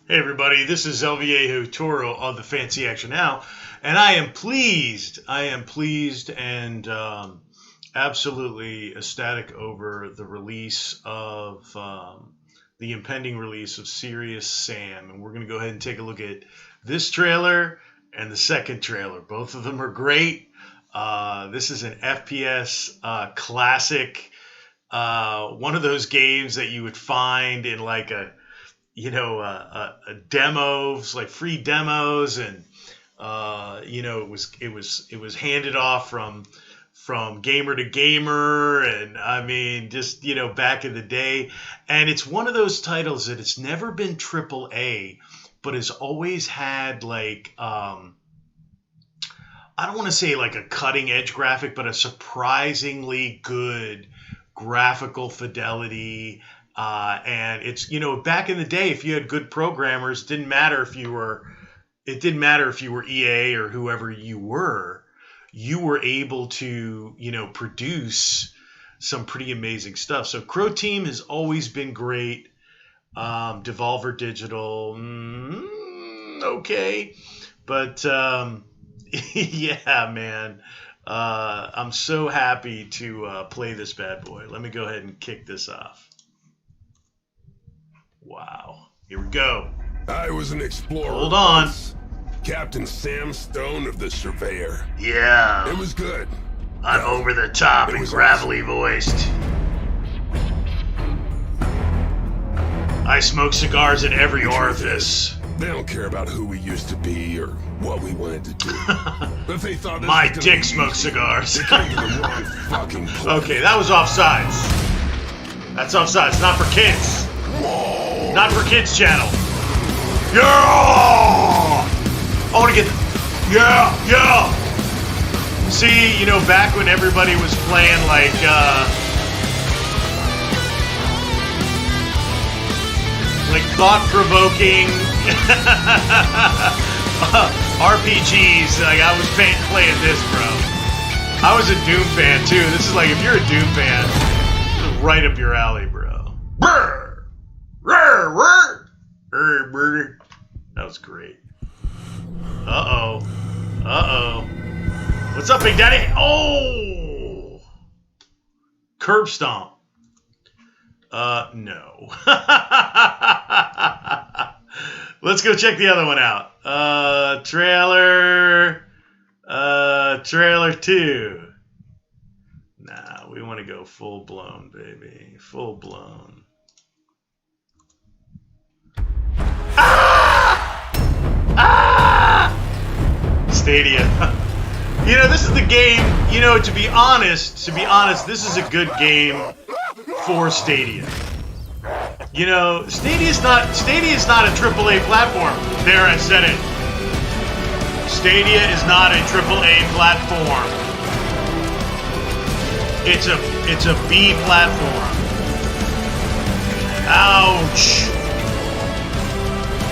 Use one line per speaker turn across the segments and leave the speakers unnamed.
Hey everybody, this is El Viejo Toro of the Fancy Action Now, and I am pleased and absolutely ecstatic over the release of the impending release of Serious Sam, and we're going to go ahead and take a look at this trailer and the second trailer. Both of them are great. This is an FPS classic, one of those games that you would find in like a demos, like free demos, and it was handed off from gamer to gamer, and I mean, just back in the day. And it's one of those titles that it's never been AAA, but has always had like I don't want to say like a cutting edge graphic, but a surprisingly good graphical fidelity. And it's, back in the day, if you had good programmers, it didn't matter if you were EA or whoever you were able to, produce some pretty amazing stuff. So CROTEAM has always been great. Devolver Digital, okay. But, yeah, man, I'm so happy to play this bad boy. Let me go ahead and kick this off. Wow. Here we go.
I was an explorer.
Hold on.
Captain Sam Stone of the Surveyor.
Yeah.
It was good.
I'm over the top and gravelly voiced. I smoke cigars in every orifice.
They don't care about who we used to be or what we wanted to do. If they thought this
my
was
dick smokes cigars.
they came to the wrong fucking place.
Okay, that was offsides. That's offsides. Not for kids.
Whoa.
Not for kids channel. Yeah! I want to get... Yeah! See, back when everybody was playing like, thought-provoking RPGs, like I was playing this, bro. I was a Doom fan, too. This is like, if you're a Doom fan, this is right up your alley, bro. Brr! That was great. Uh-oh. What's up, Big Daddy? Oh! Curb stomp. No. Let's go check the other one out. Trailer 2. Nah, we want to go full blown, baby. Full blown. Stadia. This is the game, to be honest, this is a good game for Stadia. Stadia is not a AAA platform. There, I said it. Stadia is not a AAA platform. It's a B platform. Ouch.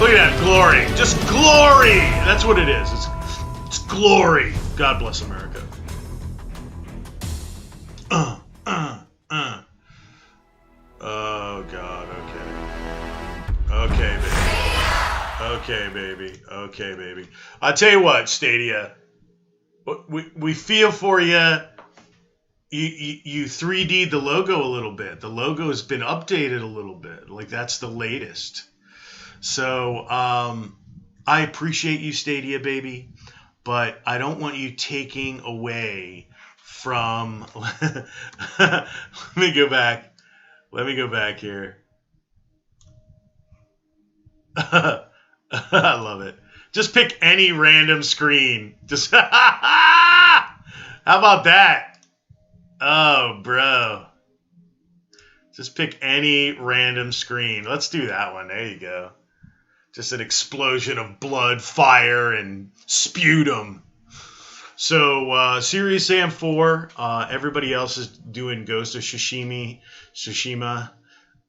Look at that glory. Just glory. That's what it is. It's glory. God bless America. Oh, God. Okay, baby. I'll tell you what, Stadia. We feel for you. You 3D'd the logo a little bit. The logo has been updated a little bit. Like, that's the latest. So, I appreciate you, Stadia, baby, but I don't want you taking away from... Let me go back here. I love it. Just pick any random screen. Just how about that? Oh, bro. Just pick any random screen. Let's do that one. There you go. Just an explosion of blood, fire, and sputum. So, Serious Sam 4. Everybody else is doing Ghost of Tsushima.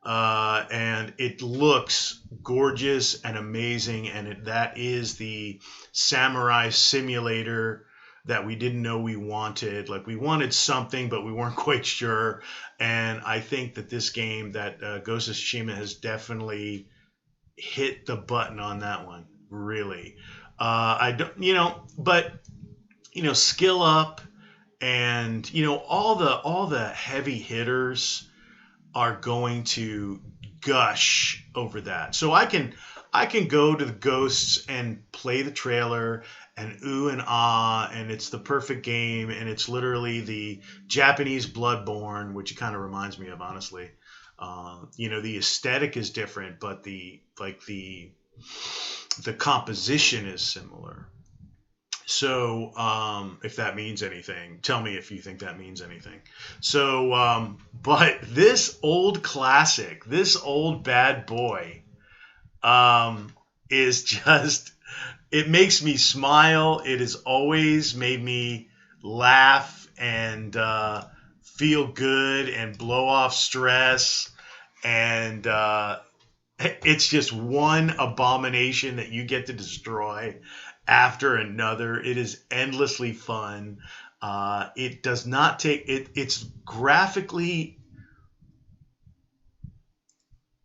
And it looks gorgeous and amazing. And that is the samurai simulator that we didn't know we wanted. Like, we wanted something, but we weren't quite sure. And I think that this game, that Ghost of Tsushima, has definitely hit the button on that one. Really, I don't, but skill up, and all the heavy hitters are going to gush over that. So I can go to the Ghosts and play the trailer and ooh and ah, and it's the perfect game, and it's literally the Japanese Bloodborne, which it kind of reminds me of, honestly. The aesthetic is different, but the composition is similar. So, if that means anything, tell me if you think that means anything. So, but this old classic, this old bad boy, is just, it makes me smile. It has always made me laugh and feel good and blow off stress. And it's just one abomination that you get to destroy after another. It is endlessly fun. It does not take it. It's graphically,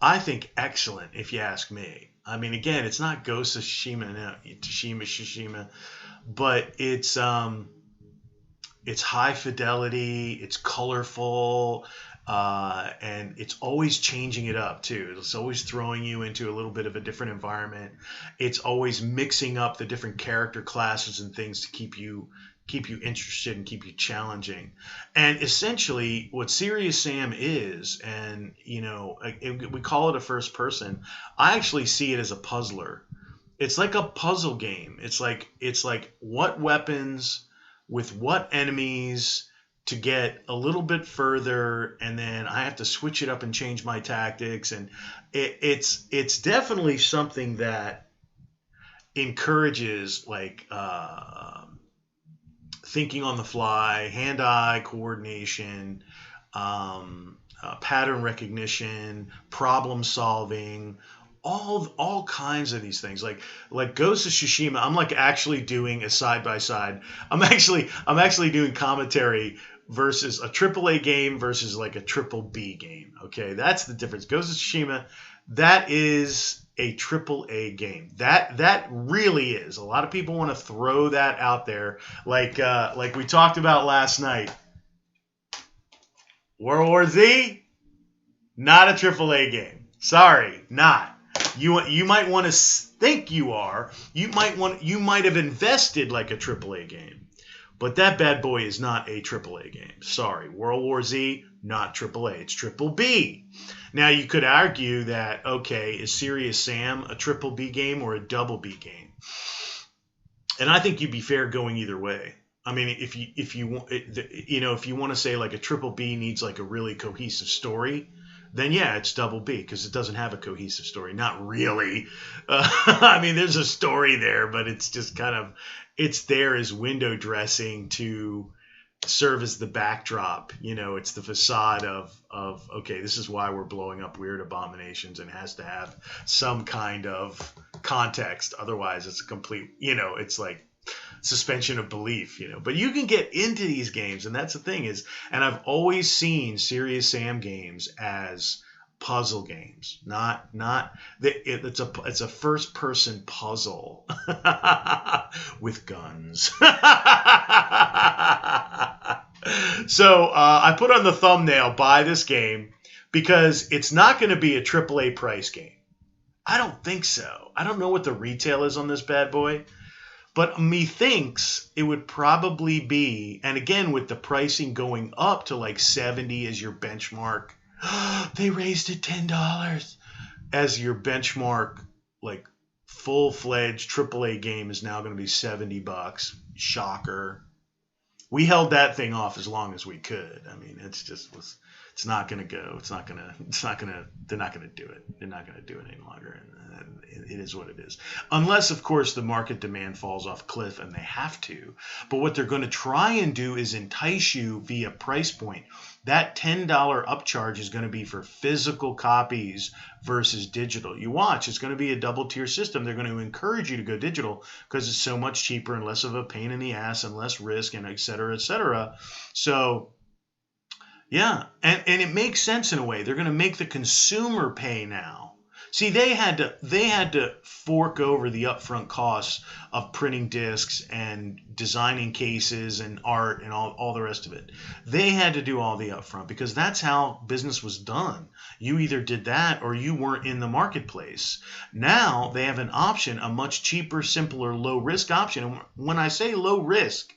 I think, excellent, if you ask me. I mean, again, it's not Ghost of Tsushima, no, Tsushima, but it's high fidelity, it's colorful, and it's always changing it up too. It's always throwing you into a little bit of a different environment. It's always mixing up the different character classes and things to keep you interested and keep you challenging. And essentially, what Serious Sam is, and we call it a first person. I actually see it as a puzzler. It's like a puzzle game. It's like what weapons with what enemies to get a little bit further, and then I have to switch it up and change my tactics. And it's definitely something that encourages thinking on the fly, hand-eye coordination, pattern recognition, problem solving, all kinds of these things. Like Ghost of Tsushima, I'm actually doing a side by side. I'm actually doing commentary versus a AAA game versus like a triple B game. Okay, that's the difference. Ghost of Tsushima, that is a AAA game. That really is. A lot of people want to throw that out there, like we talked about last night. World War Z, not a AAA game. Sorry, not. You might want to think you are. You might have invested like a AAA game, but that bad boy is not a AAA game. Sorry, World War Z, not AAA. It's triple B. Now you could argue that, okay, is Serious Sam a triple B game or a double B game? And I think you'd be fair going either way. I mean, if you want to say like a triple B needs like a really cohesive story, then yeah, it's double B because it doesn't have a cohesive story. Not really. I mean, there's a story there, but it's just it's there as window dressing to serve as the backdrop. It's the facade of okay, this is why we're blowing up weird abominations, and it has to have some kind of context. Otherwise, it's a complete, it's like suspension of belief, But you can get into these games, and that's the thing is, and I've always seen Serious Sam games as puzzle games, it's a first person puzzle with guns. So I put on the thumbnail, buy this game, because it's not going to be a AAA price game. I don't think so. I don't know what the retail is on this bad boy. But methinks it would probably be, and again, with the pricing going up to like 70 as your benchmark, they raised it $10 as your benchmark, like full-fledged AAA game is now going to be $70. Shocker. We held that thing off as long as we could. I mean, it's not going to go. They're not going to do it. They're not going to do it any longer. And it is what it is. Unless, of course, the market demand falls off a cliff, and they have to. But what they're going to try and do is entice you via price point. That $10 upcharge is going to be for physical copies versus digital. You watch, it's going to be a double tier system. They're going to encourage you to go digital because it's so much cheaper and less of a pain in the ass and less risk, and et cetera, et cetera. So, yeah, and it makes sense in a way. They're going to make the consumer pay now See, they had to fork over the upfront costs of printing discs and designing cases and art and all the rest of it. They had to do all the upfront because that's how business was done. You either did that or you weren't in the marketplace. Now they have an option, a much cheaper, simpler, low risk option. And when I say low risk,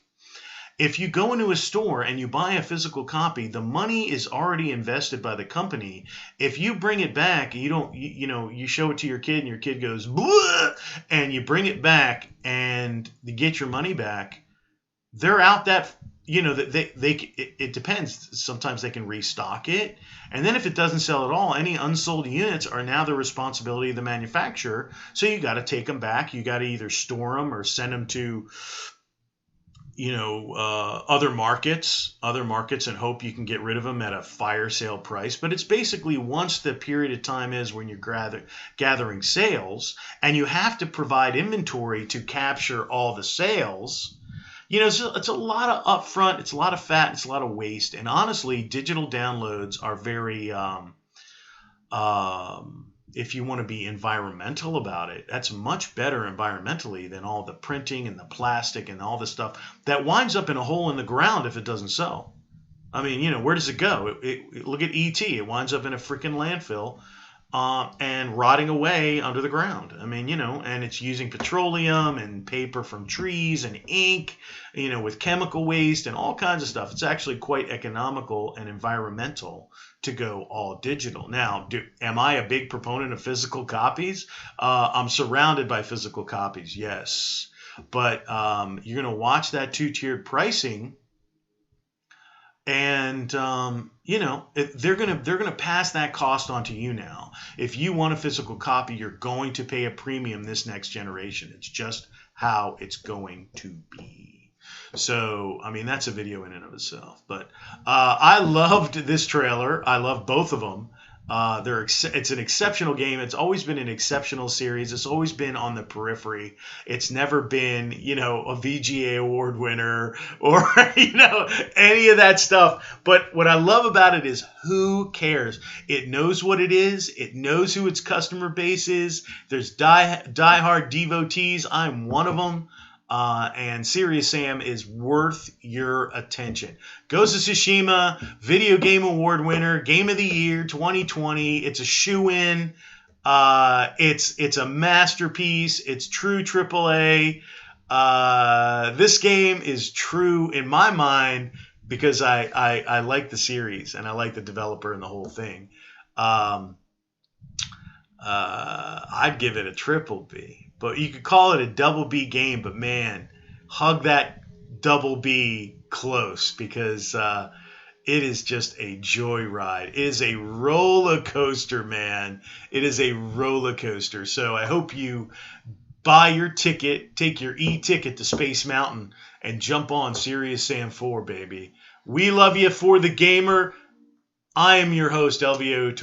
if you go into a store and you buy a physical copy, the money is already invested by the company. If you bring it back, you show it to your kid and your kid goes, "Bleh," and you bring it back and you get your money back, they're out that, it depends. Sometimes they can restock it. And then if it doesn't sell at all, any unsold units are now the responsibility of the manufacturer. So you got to take them back. You got to either store them or send them to other markets and hope you can get rid of them at a fire sale price. But it's basically once the period of time is when you're gathering sales and you have to provide inventory to capture all the sales, it's a lot of upfront, it's a lot of fat, it's a lot of waste. And honestly, digital downloads are very, if you want to be environmental about it, that's much better environmentally than all the printing and the plastic and all the stuff that winds up in a hole in the ground if it doesn't sell. I mean, where does it go? Look at E.T. It winds up in a freaking landfill and rotting away under the ground. I mean, and it's using petroleum and paper from trees and ink, with chemical waste and all kinds of stuff. It's actually quite economical and environmental to go all digital. Now, am I a big proponent of physical copies? I'm surrounded by physical copies, yes. But you're going to watch that two-tiered pricing, and they're gonna pass that cost on to you now. If you want a physical copy, you're going to pay a premium this next generation. It's just how it's going to be. So, I mean, that's a video in and of itself. But I loved this trailer. I love both of them. It's an exceptional game. It's always been an exceptional series. It's always been on the periphery. It's never been, a VGA award winner or, any of that stuff. But what I love about it is who cares? It knows what it is. It knows who its customer base is. There's diehard devotees. I'm one of them. And Serious Sam is worth your attention. Ghost of Tsushima, Video Game Award winner, Game of the Year 2020. It's a shoo-in. It's a masterpiece. It's true AAA. This game is true in my mind because I like the series and I like the developer and the whole thing. I'd give it a triple B. But you could call it a double B game, but man, hug that double B close because it is just a joyride. It is a roller coaster, man. It is a roller coaster. So I hope you buy your ticket, take your e-ticket to Space Mountain, and jump on Serious Sam 4, baby. We love you for the gamer. I am your host, LVO.